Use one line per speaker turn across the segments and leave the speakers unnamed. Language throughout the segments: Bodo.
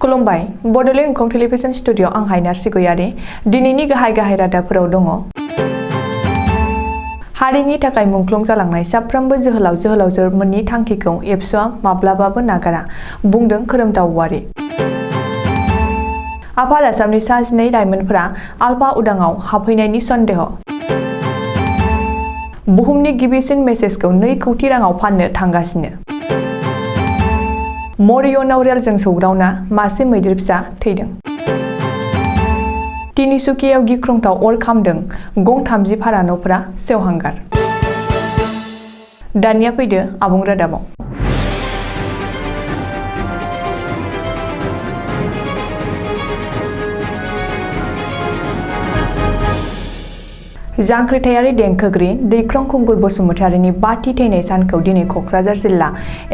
खुलुमबाय बड'लेण्ड एंखं टेलिभिजन स्टुडिअ आं हायनार सिगयारि दिनैनि गाहाय रादाबफोराव दङ। हारिनि थाखाय मुंख्लं जालांनाय साफ्रोमबो जोहोलावजोमोननि थांखिखौ एबसुआ माब्लाबाबो नागारा बुंदों खोरोमदाव औवारि। आफाद आसामनि सा 12 लाइमोनफोरा आलफा उदाङाव हाबफैनायनि सन्देह। बुहुमनि गिबिसिन मेसेजखौ 2 कौटि राङाव फाननो थांगासिनो। मरियनाव रेलजों सौग्रावना मासे मैदेर फिसा थैदों। तिनिसुकियाव गिख्रंथाव अर खामदों गं 30 भारा न'फोरा सेवहांगार। दानिया फैदो आबुं रादाबाव। जांख्रिथायारि देंखोगिरि दैख्रं खुंगुर बसुमतारिनि 5थि थैनाय सानखौ दिनै क'क्राझार जिल्ला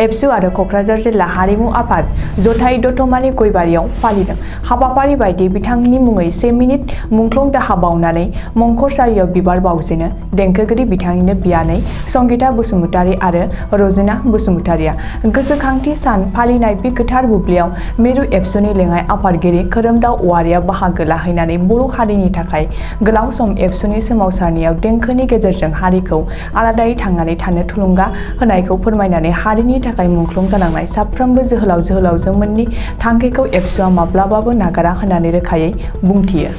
एबसु आरो क'क्राझार जिल्ला हारिमु आफाद जथाय दतमानि गयबारियाव फालिदों। हाबाफारि बायदि बिथांनि मुङै 1 मिनिट मुंख्लं दाहा बावनानै मंखरसालियाव बिबार बावजेनो देंखोगिरि बिथांनिनो बियानै संगिता बसुमतारि आरो रजिना बसुमतारिया। गोसोखांथि सान फालिनाय बे गोथार बुब्लियाव मिरु एबसुनि लेङाइ आफादगिरि खोरोमदाव औवारिया बाहागो लाहैनानै बर' हारिनि थाखाय गोलाव सम एबसुनि सोमावसारनायाव देंखोनि गेजेरजों हारिखौ आलादायै थांनानै थानो थुलुंगा होनायखौ फोरमायनानै हारिनि थाखाय मुंख्लं जालांनाय साफ्रोमबो जोहोलावजोमोननि थांखिखौ एबसुआ माब्लाबाबो नागारा होननानै रोखायै बुंथियो।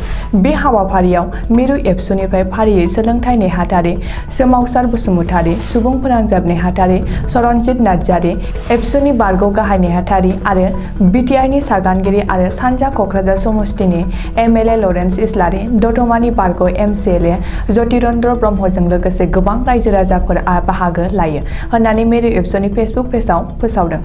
बे हाबाफारियाव मिरु एबसुनिफ्राय फारियै सोलोंथाइ नेहाथारि, सोमावसार बसुमतारि, सुबुं फोनांजाब नेहाथारि, सरनजित नार्जारि, एबसुनि बारग' गाहाय नेहाथारि आरो बिटिआरनि सागानगिरि आरो सानजा क'क्राझार समस्तिनि एमएलए लरेन्स इस्लारि, दतमानि बारग' एमसिएलए ज्यतिरेन्द्र ब्रह्मजों लोगोसे गोबां रायजो राजाफोरा बाहागो लायो होननानै मिरु एबसुनि फेसबुक पेजआव फोसावदों।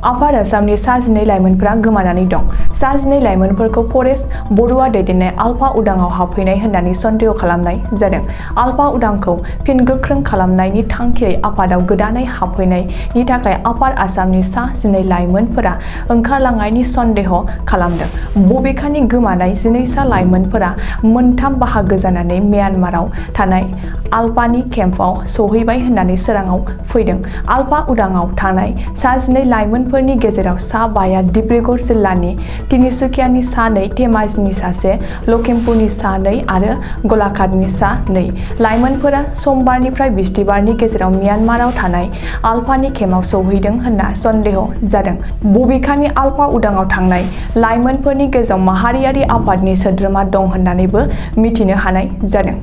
आफाद आसामनि सा 12 लाइमोनफोरा गोमानानै दं। सा 12 लाइमोनफोरखौ फरेस्ट बड'आ दैदेननाय आलफा उदाङाव हाबफैनाय होननानै सन्देह खालामनाय जादों। आलफा उदांखौ फिन गोख्रों खालामनायनि थांखियै आफादाव गोदानै हाबफैनायनि थाखाय आफाद आसामनि सा 12 लाइमोनफोरा ओंखारलांनायनि सन्देह खालामदों। बबेखानि गोमानाय 12 सा लाइमोनफोरा मोनथाम बाहागो जानानै म्यानमाराव थानाय आलफानि केम्पआव सहैबाय होननानै सोराङाव फैदों। आलफा उदाङाव थानाय सा 12 लाइमोनफोरनि गेजेराव सा 5आ डिब्रुगड़ जिल्लानि, तिनिसुकियानि सा 2, धेमाजिनि सासे, लखिमपुरनि सा 2 आरो गलाघाटनि सा 2 लाइमोनफोरा समबारनिफ्राय बिस्थिबारनि गेजेराव म्यानमाराव थानाय आलफानि केम्पआव सौहैदों होनना सन्देह जादों। बबेखानि आलफा उदाङाव थांनाय लाइमोनफोरनि गेजेराव माहारियारि आफादनि सोद्रोमा दं होननानैबो मिथिनो हानाय जादों।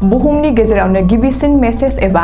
बुहुमनि गेजेरावनो गिबिसिन मेसेज एबा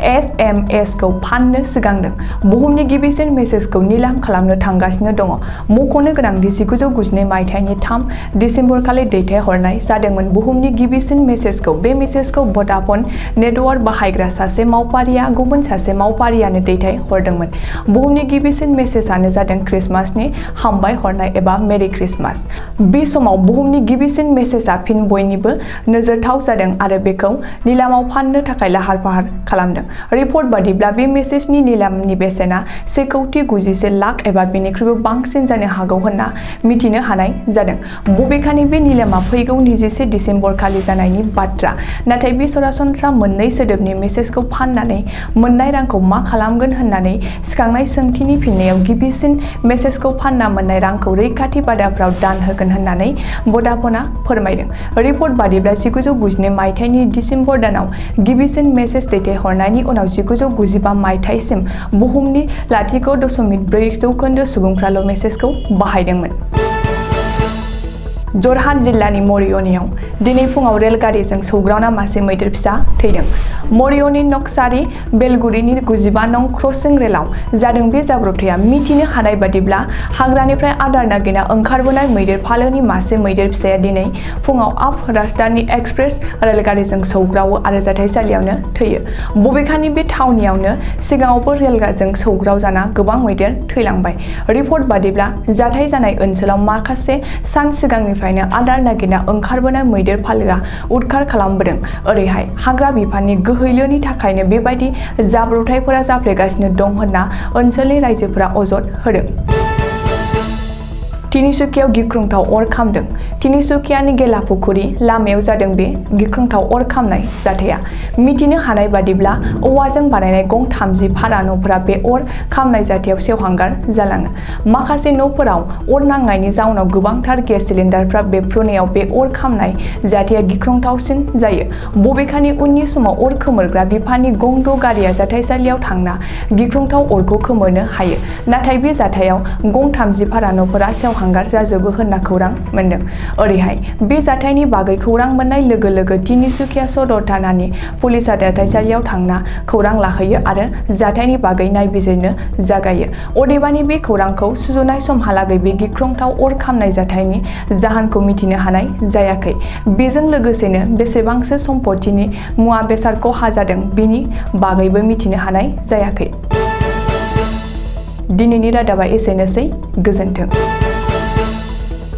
SMS-खौ फाननो सिगांदों। बुहुमनि गिबिसिन मेसेजखौ निलाम खालामनो थांगासिनो दङ। मख'नो गोनांदि 1992 मायथाइनि 3 दिसेम्बरखालि दैथायहरनाय जादोंमोन बुहुमनि गिबिसिन मेसेजखौ। बे मेसेजखौ भडाफन नेटवर्क बाहायग्रा सासे मावफारिया गुबुन सासे मावफारियानो दैथायहरदोंमोन। बुहुमनि गिबिसिन मेसेजआनो जादों ख्रिस्टमासनि हामबाय हरनाय एबा मेरि ख्रिस्टमास। बे समाव बुहुमनि गिबिसिन मेसेजआ फिन बयनिबो नोजोरथाव जादों आरो बेखौ निलामाव फाननो थाखाय लाहार फाहार खालामदों। रिपर्ट बादिब्ला बे मेसेजनि निलामनि बेसेना 1,91,00,000 एबा बेनिख्रुइबो बांसिन जानो हागौ होनना मिथिनो हानाय जादों। बबेखानि बे निलामा फैगौ 21 दिसेम्बरखालि जानायनि बाथ्रा। नाथाय बे सरासनस्रा मोननै सोदोबनि मेसेजखौ फाननानै मोननाय रांखौ मा खालामगोन होननानै सिखांनाय सोंथिनि फिननायाव गिबिसिन मेसेजखौ फानना मोननाय रांखौ रैखाथि बादाफ्राव दान होगोन होननानै भडाफनआ फोरमायदों। रिपर्ट बादिब्ला 1992 मायथाइनि दिसेम्बर दानाव गिबिसिन मेसेज दैथायहरनायनि उनाव 1995 मायथाइसिम बुहुमनि 0.4% सुबुंफ्राल' मेसेजखौ बाहायदोंमोन। जरहाट जिल्लानि मरियनायाव दिनै फुङाव रेलगारिजों सौग्रावना मासे मैदेर फिसा थैदों। मरियनि नक्सारि बेलगुरिनि 95 नं क्रसिं रेलआव जादों बे जाब्रबथाया। मिथिनो हानाय बादिब्ला हाग्रानिफ्राय आदार नागिरना ओंखारबोनाय मैदेर फालोनि मासे मैदेर फिसाया दिनै फुङाव आप राजधानी एक्सप्रेस रेलगारिजों सौग्रावो आरो जाथाइसालियावनो थैयो। बबेखानि बे थावनियावनो सिगाङावबो रेलगारिजों सौग्रावजाना गोबां मैदेर थैलांबाय। रिपर्ट बादिब्ला जाथाय जानाय ओनसोलाव माखासे सान सिगांनिफ्राय आदार नागिरना ओंखारबोनाय मैदेर फालोआ उदखार खालामबोदों। ओरैहाय हाग्रा बिफाननि गोहैलोनि थाखायनो बेबायदि जाब्रबथायफोरा जाफ्लेगासिनो दं होनना ओनसोलनि रायजोफोरा अजद होदों। तिनिसुकियाव गिख्रंथाव अर खामदों। तिनिसुकियानि गेलापुखुरि लामायाव जादों बे गिख्रंथाव अर खामनाय जाथाया। मिथिनो हानाय बादिब्ला औवाजों बानायनाय गं 30 भारा न'फोरा बे अर खामनाय जाथायाव सेवहांगार जालाङो। माखासे न'फोराव अर नांनायनि जाउनाव गोबांथार गेस सिलिन्डारफ्रा बेफ्रुनायाव बे अर खामनाय जाथाया गिख्रंथावसिन जायो। बबेखानि उननि समाव अर खोमोरग्रा बिफाननि गं 6 गारिया जाथायसालियाव थांना गिख्रंथाव अरखौ खोमोरनो हायो। नाथाय बे जाथायाव गं 30 भारा न'फोरा सेवहांगार जाजोबो होनना खौरां मोनदों। ओरैहाय बे जाथायनि बागै खौरां मोननाय लोगो लोगो तिनिसुकिया सदर थानानि पुलिसा जाथायसालियाव थांना खौरां लाहैयो आरो जाथायनि बागै नायबिजिरनो जागायो। अदेबानि बे खौरांखौ सुजुनाय समहालागै बे गिख्रंथाव अर खामनाय जाथायनि जाहोनखौ मिथिनो हानाय जायाखै। बेजों लोगोसेनो बेसेबांसो सम्पथिनि मुवा बेसाद खहा जादों बेनि बागैबो मिथिनो हानाय जायाखै। दिनैनि रादाबा एसेनोसै। गोजोन्थों।